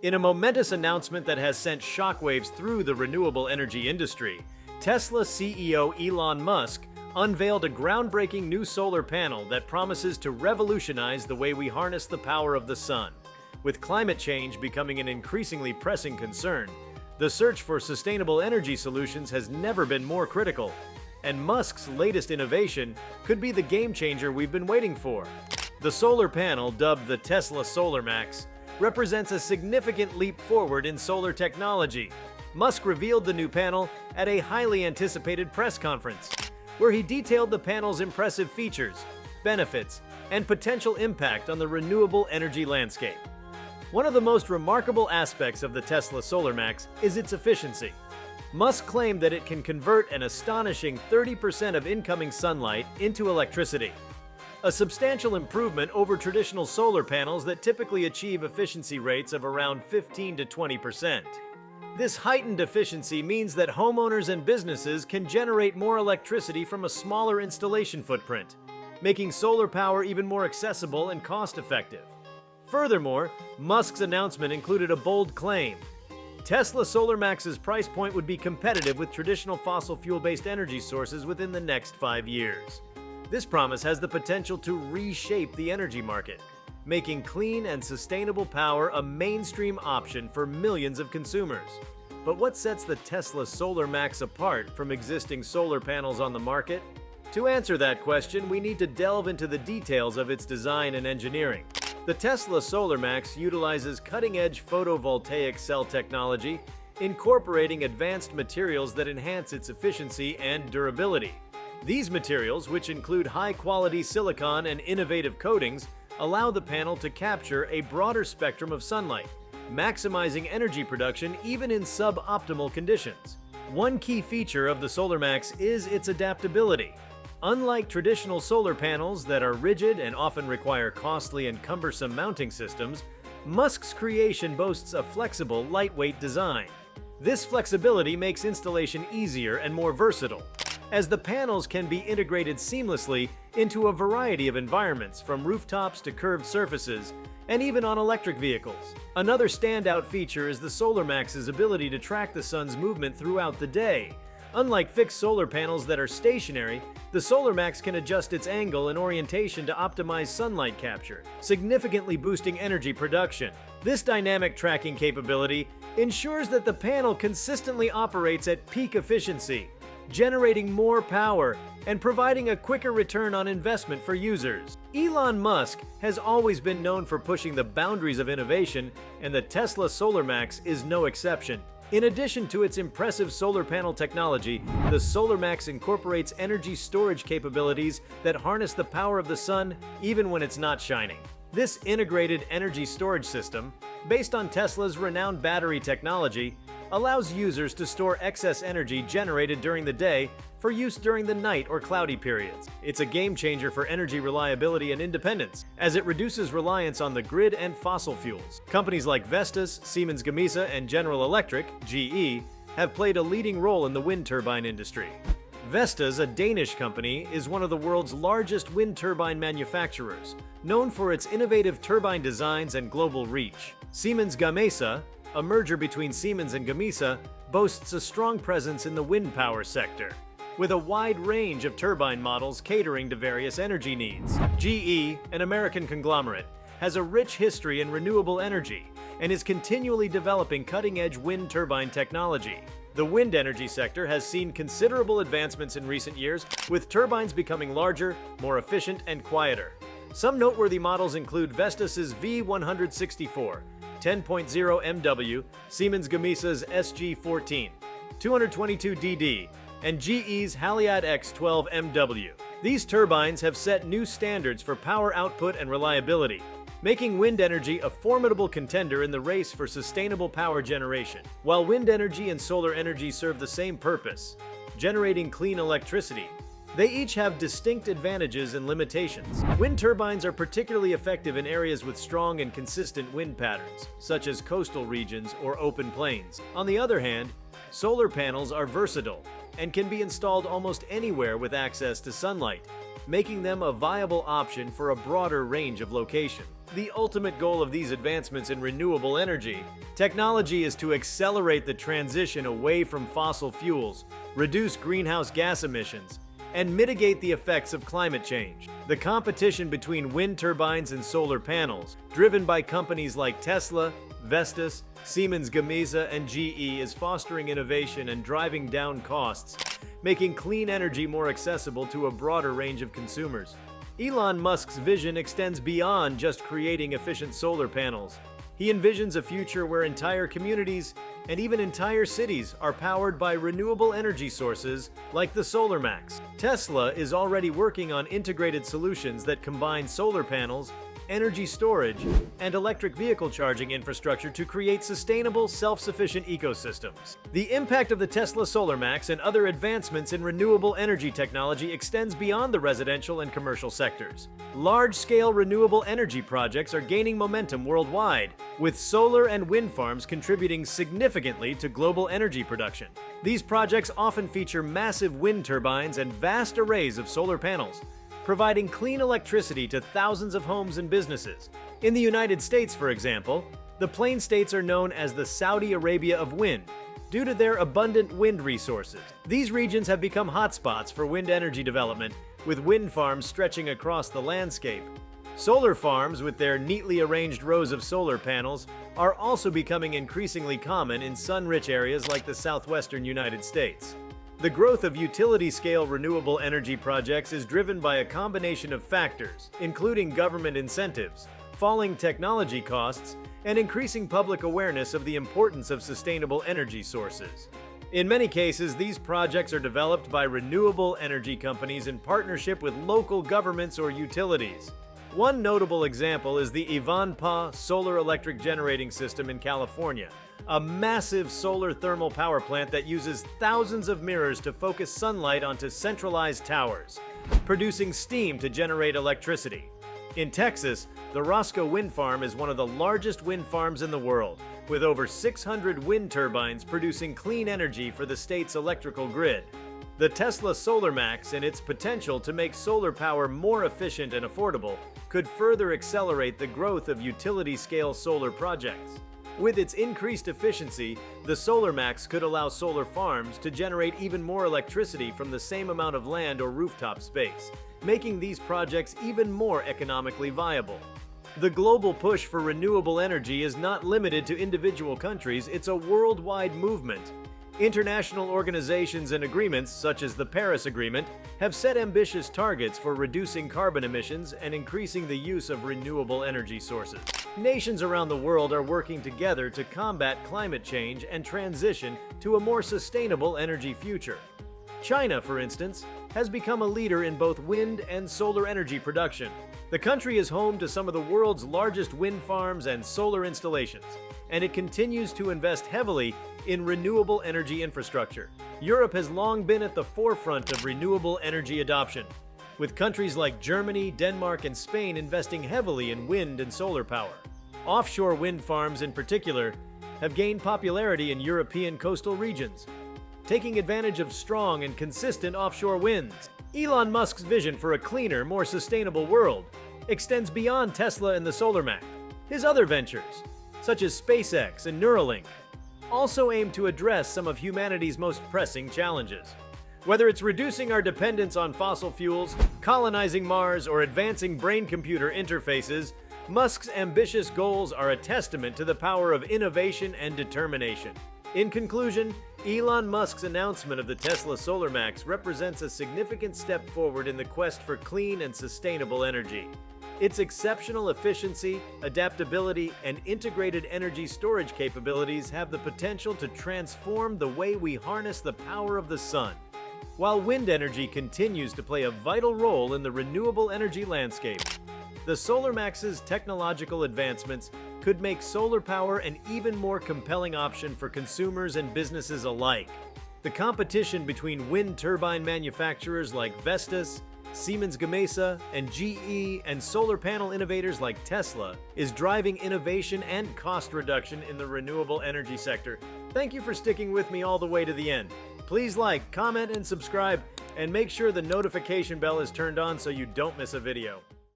In a momentous announcement that has sent shockwaves through the renewable energy industry, Tesla CEO Elon Musk unveiled a groundbreaking new solar panel that promises to revolutionize the way we harness the power of the sun. With climate change becoming an increasingly pressing concern, the search for sustainable energy solutions has never been more critical, and Musk's latest innovation could be the game changer we've been waiting for. The solar panel, dubbed the Tesla SolarMax, represents a significant leap forward in solar technology. Musk revealed the new panel at a highly anticipated press conference, where he detailed the panel's impressive features, benefits, and potential impact on the renewable energy landscape. One of the most remarkable aspects of the Tesla SolarMax is its efficiency. Musk claimed that it can convert an astonishing 30% of incoming sunlight into electricity, a substantial improvement over traditional solar panels that typically achieve efficiency rates of around 15 to 20%. This heightened efficiency means that homeowners and businesses can generate more electricity from a smaller installation footprint, making solar power even more accessible and cost-effective. Furthermore, Musk's announcement included a bold claim. Tesla SolarMax's price point would be competitive with traditional fossil fuel-based energy sources within the next 5 years. This promise has the potential to reshape the energy market, making clean and sustainable power a mainstream option for millions of consumers. But what sets the Tesla SolarMax apart from existing solar panels on the market? To answer that question, we need to delve into the details of its design and engineering. The Tesla SolarMax utilizes cutting-edge photovoltaic cell technology, incorporating advanced materials that enhance its efficiency and durability. These materials, which include high-quality silicon and innovative coatings, allow the panel to capture a broader spectrum of sunlight, maximizing energy production even in suboptimal conditions. One key feature of the SolarMax is its adaptability. Unlike traditional solar panels that are rigid and often require costly and cumbersome mounting systems, Musk's creation boasts a flexible, lightweight design. This flexibility makes installation easier and more versatile, as the panels can be integrated seamlessly into a variety of environments, from rooftops to curved surfaces, and even on electric vehicles. Another standout feature is the SolarMax's ability to track the sun's movement throughout the day. Unlike fixed solar panels that are stationary, the SolarMax can adjust its angle and orientation to optimize sunlight capture, significantly boosting energy production. This dynamic tracking capability ensures that the panel consistently operates at peak efficiency, generating more power and providing a quicker return on investment for users. Elon Musk has always been known for pushing the boundaries of innovation, and the Tesla SolarMax is no exception. In addition to its impressive solar panel technology, the SolarMax incorporates energy storage capabilities that harness the power of the sun even when it's not shining. This integrated energy storage system, based on Tesla's renowned battery technology, allows users to store excess energy generated during the day for use during the night or cloudy periods. It's a game changer for energy reliability and independence, as it reduces reliance on the grid and fossil fuels. Companies like Vestas, Siemens Gamesa, and General Electric, GE, have played a leading role in the wind turbine industry. Vestas, a Danish company, is one of the world's largest wind turbine manufacturers, known for its innovative turbine designs and global reach. Siemens Gamesa, a merger between Siemens and Gamesa, boasts a strong presence in the wind power sector, with a wide range of turbine models catering to various energy needs. GE, an American conglomerate, has a rich history in renewable energy and is continually developing cutting-edge wind turbine technology. The wind energy sector has seen considerable advancements in recent years, with turbines becoming larger, more efficient, and quieter. Some noteworthy models include Vestas's V164-10.0 MW, Siemens Gamesa's SG14, 222DD, and GE's Haliade-X 12 MW. These turbines have set new standards for power output and reliability, making wind energy a formidable contender in the race for sustainable power generation. While wind energy and solar energy serve the same purpose, generating clean electricity, they each have distinct advantages and limitations. Wind turbines are particularly effective in areas with strong and consistent wind patterns, such as coastal regions or open plains. On the other hand, solar panels are versatile and can be installed almost anywhere with access to sunlight, making them a viable option for a broader range of locations. The ultimate goal of these advancements in renewable energy technology is to accelerate the transition away from fossil fuels, reduce greenhouse gas emissions, and mitigate the effects of climate change. The competition between wind turbines and solar panels, driven by companies like Tesla, Vestas, Siemens Gamesa, and GE, is fostering innovation and driving down costs, making clean energy more accessible to a broader range of consumers. Elon Musk's vision extends beyond just creating efficient solar panels. He envisions a future where entire communities and even entire cities are powered by renewable energy sources like the SolarMax. Tesla is already working on integrated solutions that combine solar panels, energy storage, and electric vehicle charging infrastructure to create sustainable, self-sufficient ecosystems. The impact of the Tesla SolarMax and other advancements in renewable energy technology extends beyond the residential and commercial sectors. Large-scale renewable energy projects are gaining momentum worldwide, with solar and wind farms contributing significantly to global energy production. These projects often feature massive wind turbines and vast arrays of solar panels, providing clean electricity to thousands of homes and businesses. In the United States, for example, the Plain States are known as the Saudi Arabia of wind due to their abundant wind resources. These regions have become hotspots for wind energy development, with wind farms stretching across the landscape. Solar farms, with their neatly arranged rows of solar panels, are also becoming increasingly common in sun-rich areas like the southwestern United States. The growth of utility-scale renewable energy projects is driven by a combination of factors, including government incentives, falling technology costs, and increasing public awareness of the importance of sustainable energy sources. In many cases, these projects are developed by renewable energy companies in partnership with local governments or utilities. One notable example is the Ivanpah Solar Electric Generating System in California, a massive solar thermal power plant that uses thousands of mirrors to focus sunlight onto centralized towers, producing steam to generate electricity. In Texas, the Roscoe Wind Farm is one of the largest wind farms in the world, with over 600 wind turbines producing clean energy for the state's electrical grid. The Tesla SolarMax and its potential to make solar power more efficient and affordable could further accelerate the growth of utility-scale solar projects. With its increased efficiency, the SolarMax could allow solar farms to generate even more electricity from the same amount of land or rooftop space, making these projects even more economically viable. The global push for renewable energy is not limited to individual countries, it's a worldwide movement. International organizations and agreements, such as the Paris Agreement, have set ambitious targets for reducing carbon emissions and increasing the use of renewable energy sources. Nations around the world are working together to combat climate change and transition to a more sustainable energy future. China, for instance, has become a leader in both wind and solar energy production. The country is home to some of the world's largest wind farms and solar installations, and it continues to invest heavily in renewable energy infrastructure. Europe has long been at the forefront of renewable energy adoption, with countries like Germany, Denmark, and Spain investing heavily in wind and solar power. Offshore wind farms, in particular, have gained popularity in European coastal regions, taking advantage of strong and consistent offshore winds. Elon Musk's vision for a cleaner, more sustainable world extends beyond Tesla and the SolarMax. His other ventures, such as SpaceX and Neuralink, also aim to address some of humanity's most pressing challenges. Whether it's reducing our dependence on fossil fuels, colonizing Mars, or advancing brain-computer interfaces, Musk's ambitious goals are a testament to the power of innovation and determination. In conclusion, Elon Musk's announcement of the Tesla SolarMax represents a significant step forward in the quest for clean and sustainable energy. Its exceptional efficiency, adaptability, and integrated energy storage capabilities have the potential to transform the way we harness the power of the sun. While wind energy continues to play a vital role in the renewable energy landscape, the SolarMax's technological advancements could make solar power an even more compelling option for consumers and businesses alike. The competition between wind turbine manufacturers like Vestas, Siemens Gamesa, and GE, and solar panel innovators like Tesla is driving innovation and cost reduction in the renewable energy sector. Thank you for sticking with me all the way to the end. Please like, comment, and subscribe, and make sure the notification bell is turned on so you don't miss a video.